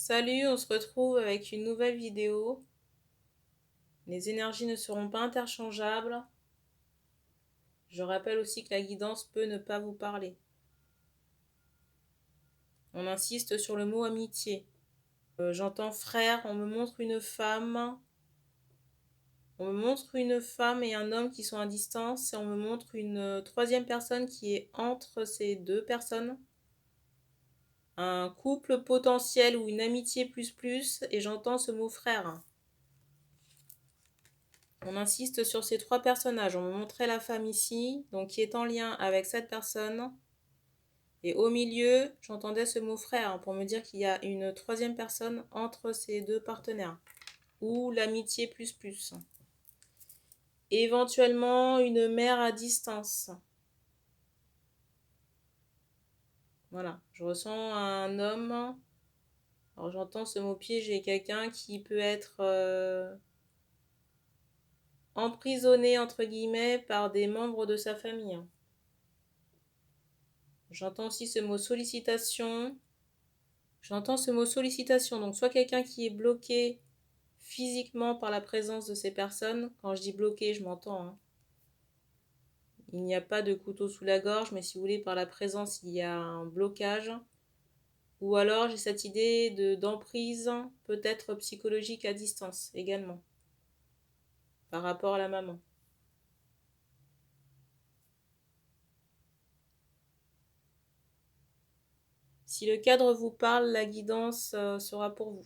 Salut, on se retrouve avec une nouvelle vidéo. Les énergies ne seront pas interchangeables. Je rappelle aussi que la guidance peut ne pas vous parler. On insiste sur le mot amitié. J'entends frère, on me montre une femme. On me montre une femme et un homme qui sont à distance. Et on me montre une troisième personne qui est entre ces deux personnes. Un couple potentiel ou une amitié plus. Et j'entends ce mot frère. On insiste sur ces trois personnages. On me montrait la femme ici, donc qui est en lien avec cette personne. Et au milieu, j'entendais ce mot frère pour me dire qu'il y a une troisième personne entre ces deux partenaires. Ou l'amitié plus. Éventuellement, une mère à distance. Voilà, je ressens un homme. Alors j'entends ce mot piège et quelqu'un qui peut être emprisonné, entre guillemets, par des membres de sa famille. J'entends aussi ce mot sollicitation. J'entends ce mot sollicitation, donc soit quelqu'un qui est bloqué physiquement par la présence de ces personnes. Quand je dis bloqué, je m'entends, hein. Il n'y a pas de couteau sous la gorge, mais si vous voulez, par la présence, il y a un blocage. Ou alors j'ai cette idée d'emprise, peut-être psychologique à distance également, par rapport à la maman. Si le cadre vous parle, la guidance sera pour vous.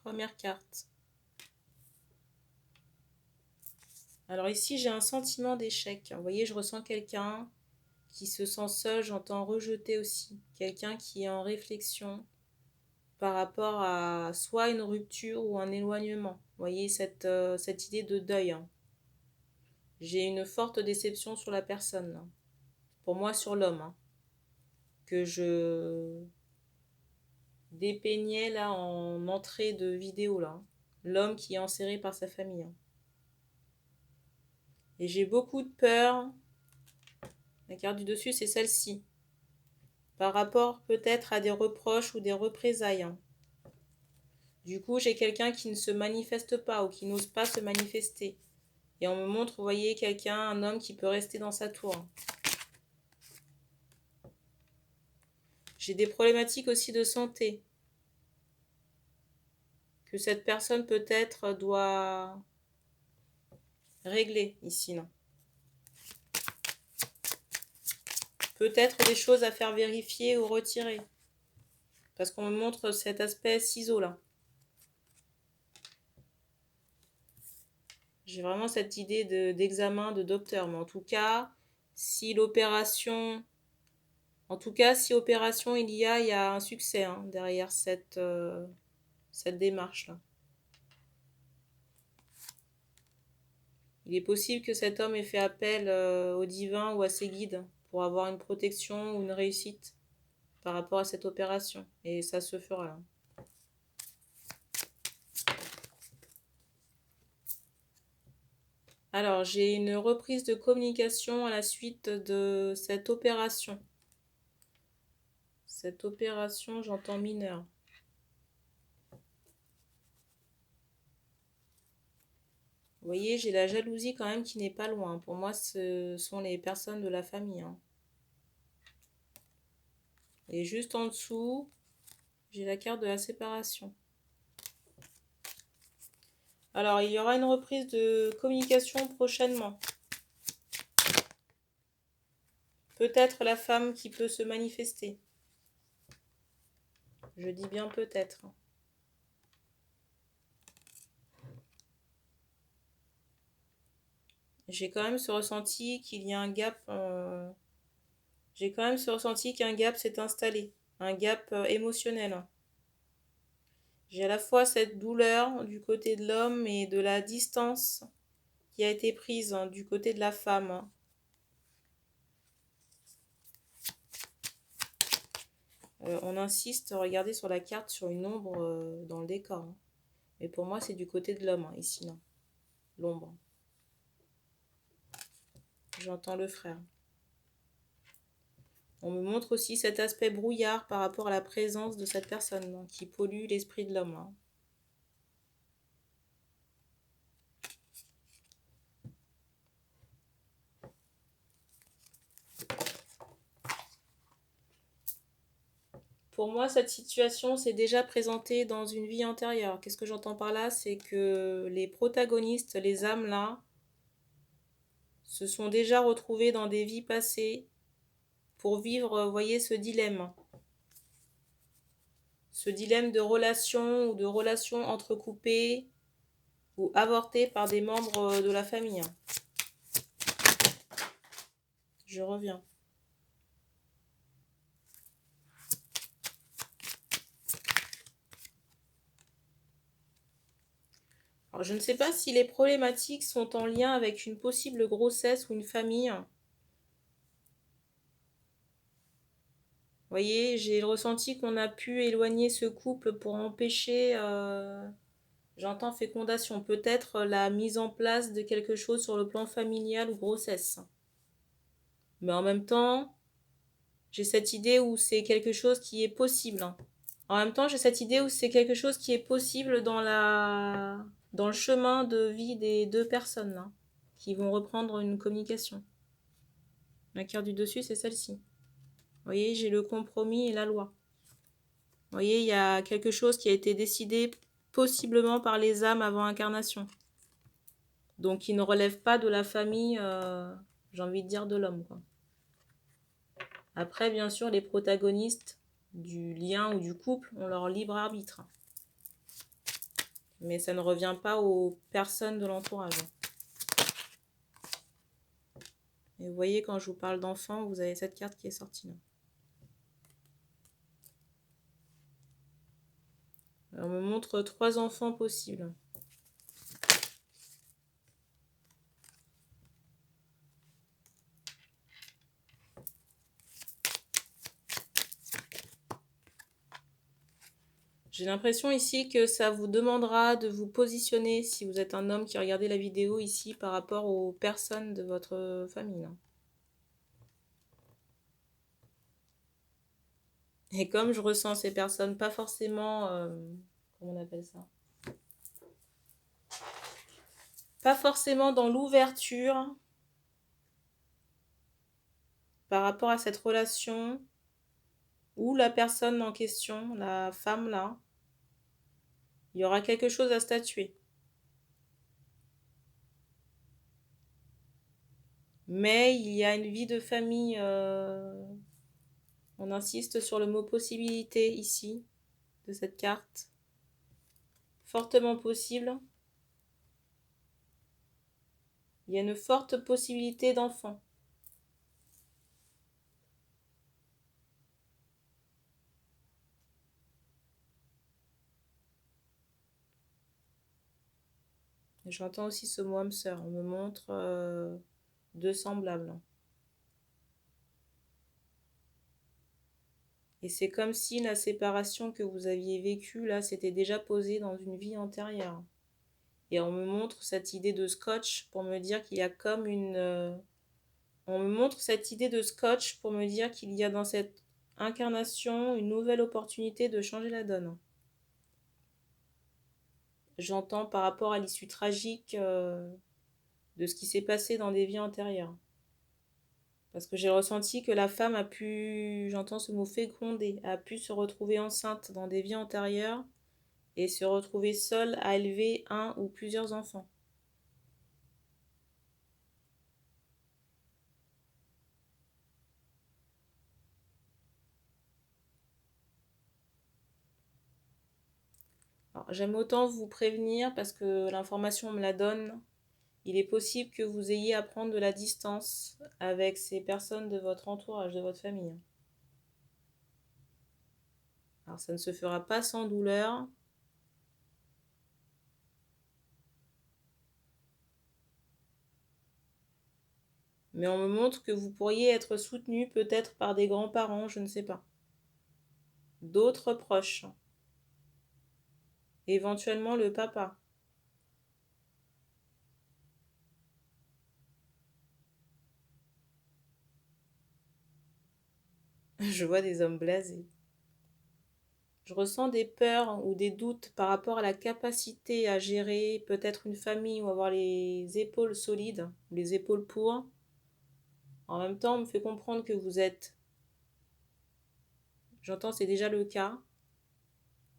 Première carte. Alors ici, j'ai un sentiment d'échec. Vous voyez, je ressens quelqu'un qui se sent seul, j'entends rejeter aussi. Quelqu'un qui est en réflexion par rapport à soit une rupture ou un éloignement. Vous voyez, cette idée de deuil, hein. J'ai une forte déception sur la personne, là. Pour moi, sur l'homme, hein, que je dépeignais là en entrée de vidéo, là. L'homme qui est enserré par sa famille, hein. Et j'ai beaucoup de peur. La carte du dessus, c'est celle-ci. Par rapport peut-être à des reproches ou des représailles, hein. Du coup, j'ai quelqu'un qui ne se manifeste pas ou qui n'ose pas se manifester. Et on me montre, vous voyez, quelqu'un, un homme qui peut rester dans sa tour. J'ai des problématiques aussi de santé. Que cette personne peut-être doit régler ici, non. Peut-être des choses à faire vérifier ou retirer. Parce qu'on me montre cet aspect ciseau là. J'ai vraiment cette idée d'examen de docteur. Mais en tout cas, si l'opération... En tout cas, si opération il y a un succès, hein, derrière cette démarche-là. Il est possible que cet homme ait fait appel au divin ou à ses guides pour avoir une protection ou une réussite par rapport à cette opération. Et ça se fera là. Alors, j'ai une reprise de communication à la suite de cette opération. Cette opération, j'entends mineure. Vous voyez, j'ai la jalousie quand même qui n'est pas loin. Pour moi, ce sont les personnes de la famille, hein. Et juste en dessous, j'ai la carte de la séparation. Alors, il y aura une reprise de communication prochainement. Peut-être la femme qui peut se manifester. Je dis bien peut-être. J'ai quand même ce ressenti qu'il y a un gap. J'ai quand même ce ressenti qu'un gap s'est installé. Un gap émotionnel. J'ai à la fois cette douleur du côté de l'homme et de la distance qui a été prise, hein, du côté de la femme. On insiste, regardez sur la carte, sur une ombre dans le décor, hein. Mais pour moi, c'est du côté de l'homme, hein, ici. Non. l'ombre. J'entends le frère. On me montre aussi cet aspect brouillard par rapport à la présence de cette personne hein, qui pollue l'esprit de l'homme. Hein. Pour moi, cette situation s'est déjà présentée dans une vie antérieure. Qu'est-ce que j'entends par là? C'est que les protagonistes, les âmes là, se sont déjà retrouvés dans des vies passées pour vivre, vous voyez, ce dilemme. Ce dilemme de relation ou de relations entrecoupées ou avortées par des membres de la famille. Je reviens. Alors, je ne sais pas si les problématiques sont en lien avec une possible grossesse ou une famille. Vous voyez, j'ai ressenti qu'on a pu éloigner ce couple pour empêcher, j'entends fécondation, peut-être la mise en place de quelque chose sur le plan familial ou grossesse. Mais en même temps, j'ai cette idée où c'est quelque chose qui est possible. En même temps, j'ai cette idée où c'est quelque chose qui est possible dans le chemin de vie des deux personnes là, qui vont reprendre une communication. La carte du dessus, c'est celle-ci. Vous voyez, j'ai le compromis et la loi. Vous voyez, il y a quelque chose qui a été décidé possiblement par les âmes avant incarnation. Donc, qui ne relève pas de la famille, j'ai envie de dire, de l'homme, quoi. Après, bien sûr, les protagonistes du lien ou du couple ont leur libre arbitre. Mais ça ne revient pas aux personnes de l'entourage. Et vous voyez, quand je vous parle d'enfants, vous avez cette carte qui est sortie là. Alors, on me montre 3 enfants possibles. J'ai l'impression ici que ça vous demandera de vous positionner, si vous êtes un homme qui regardait la vidéo ici, par rapport aux personnes de votre famille. Là. Et comme je ressens ces personnes pas forcément... comment on appelle ça? Pas forcément dans l'ouverture par rapport à cette relation ou la personne en question, la femme là, il y aura quelque chose à statuer. Mais il y a une vie de famille, on insiste sur le mot possibilité ici, de cette carte. Fortement possible. Il y a une forte possibilité d'enfant. J'entends aussi ce mot âme sœur. On me montre 2 semblables. Et c'est comme si la séparation que vous aviez vécue, là, s'était déjà posée dans une vie antérieure. Et on me montre cette idée de scotch pour me dire qu'il y a comme une... on me montre cette idée de scotch pour me dire qu'il y a dans cette incarnation une nouvelle opportunité de changer la donne. J'entends par rapport à l'issue tragique de ce qui s'est passé dans des vies antérieures. Parce que j'ai ressenti que la femme a pu, j'entends ce mot féconder, a pu se retrouver enceinte dans des vies antérieures et se retrouver seule à élever un ou plusieurs enfants. J'aime autant vous prévenir parce que l'information me la donne. Il est possible que vous ayez à prendre de la distance avec ces personnes de votre entourage, de votre famille. Alors ça ne se fera pas sans douleur. Mais on me montre que vous pourriez être soutenu peut-être par des grands-parents, je ne sais pas. D'autres proches. Éventuellement le papa. Je vois des hommes blasés. Je ressens des peurs ou des doutes par rapport à la capacité à gérer peut-être une famille ou avoir les épaules solides, les épaules pour. En même temps, on me fait comprendre que vous êtes, j'entends c'est déjà le cas,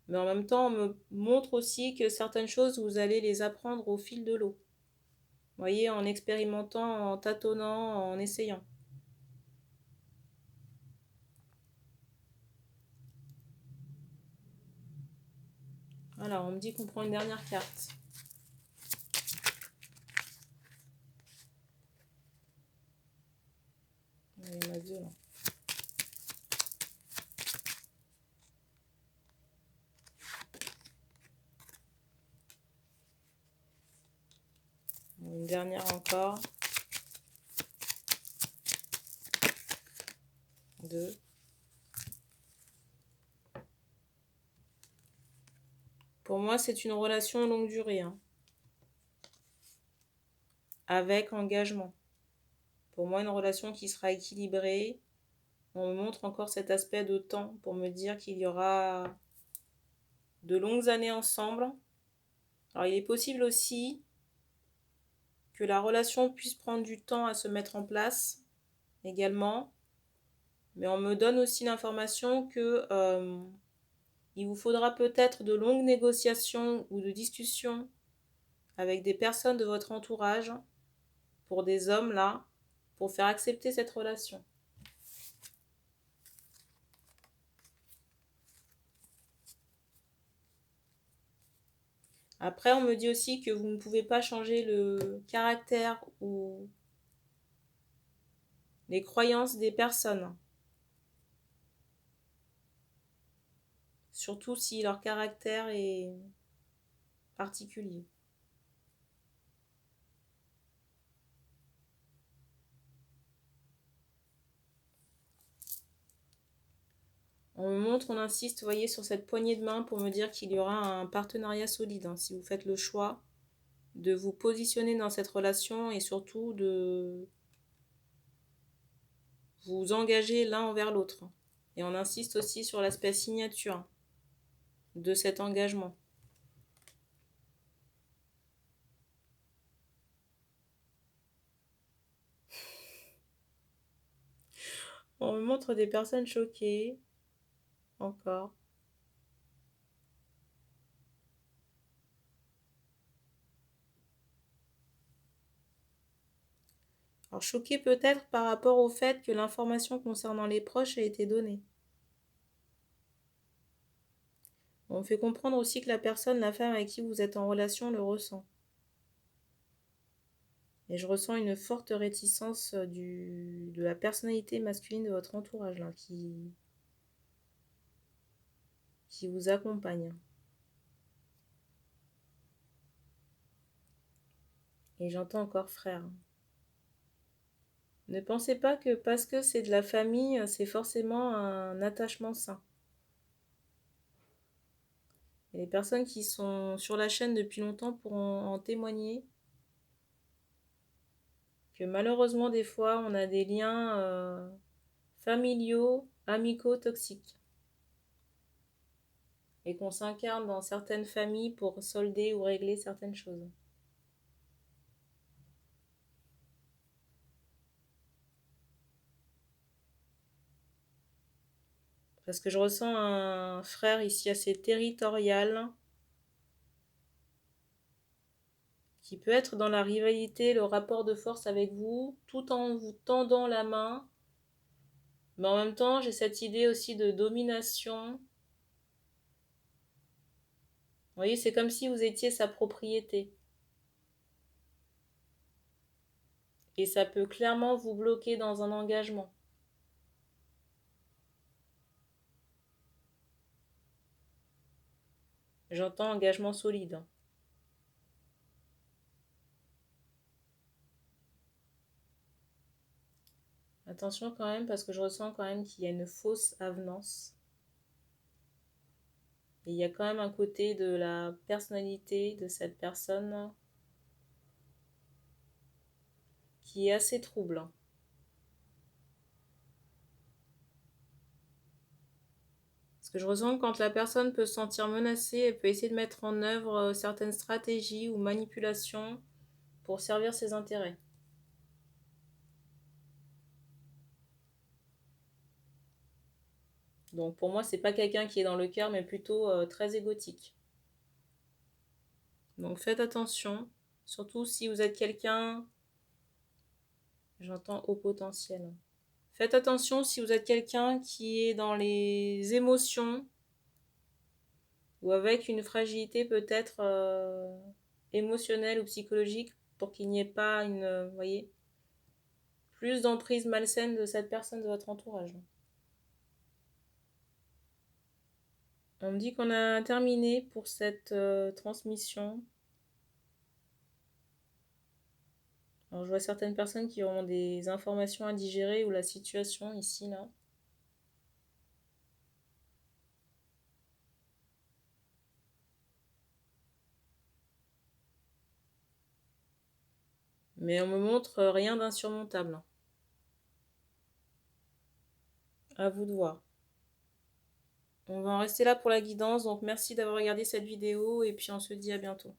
mais en même temps, on me montre aussi que certaines choses, vous allez les apprendre au fil de l'eau. Vous voyez, en expérimentant, en tâtonnant, en essayant. Voilà, on me dit qu'on prend une dernière carte. Il y en a deux là. Une dernière encore. Deux. Pour moi, c'est une relation longue durée, hein, avec engagement. Pour moi, une relation qui sera équilibrée. On me montre encore cet aspect de temps pour me dire qu'il y aura de longues années ensemble. Alors, il est possible aussi que la relation puisse prendre du temps à se mettre en place également. Mais on me donne aussi l'information que il vous faudra peut-être de longues négociations ou de discussions avec des personnes de votre entourage, pour des hommes là, pour faire accepter cette relation. Après, on me dit aussi que vous ne pouvez pas changer le caractère ou les croyances des personnes. Surtout si leur caractère est particulier. On me montre, on insiste, vous voyez, sur cette poignée de main pour me dire qu'il y aura un partenariat solide, hein, si vous faites le choix de vous positionner dans cette relation et surtout de vous engager l'un envers l'autre. Et on insiste aussi sur l'aspect signature de cet engagement. On me montre des personnes choquées, encore. Alors choquées peut-être par rapport au fait que l'information concernant les proches a été donnée. On me fait comprendre aussi que la personne, la femme avec qui vous êtes en relation, le ressent. Et je ressens une forte réticence de la personnalité masculine de votre entourage là, qui vous accompagne. Et j'entends encore frère. Ne pensez pas que parce que c'est de la famille, c'est forcément un attachement sain. Et les personnes qui sont sur la chaîne depuis longtemps pourront en témoigner. Que malheureusement, des fois, on a des liens familiaux, amicaux, toxiques. Et qu'on s'incarne dans certaines familles pour solder ou régler certaines choses. Parce que je ressens un frère ici assez territorial, qui peut être dans la rivalité, le rapport de force avec vous, tout en vous tendant la main. Mais en même temps, j'ai cette idée aussi de domination. Vous voyez, c'est comme si vous étiez sa propriété. Et ça peut clairement vous bloquer dans un engagement. J'entends engagement solide. Attention quand même, parce que je ressens quand même qu'il y a une fausse avenance. Et il y a quand même un côté de la personnalité de cette personne qui est assez troublant. Parce que je ressens que quand la personne peut se sentir menacée, elle peut essayer de mettre en œuvre certaines stratégies ou manipulations pour servir ses intérêts. Donc pour moi, c'est pas quelqu'un qui est dans le cœur, mais plutôt très égotique. Donc faites attention, surtout si vous êtes quelqu'un, j'entends au potentiel. Faites attention si vous êtes quelqu'un qui est dans les émotions ou avec une fragilité peut-être émotionnelle ou psychologique pour qu'il n'y ait pas vous voyez, plus d'emprise malsaine de cette personne de votre entourage. On me dit qu'on a terminé pour cette transmission. Alors je vois certaines personnes qui ont des informations à digérer ou la situation ici, là. Mais on me montre rien d'insurmontable. À vous de voir. On va en rester là pour la guidance, donc merci d'avoir regardé cette vidéo et puis on se dit à bientôt.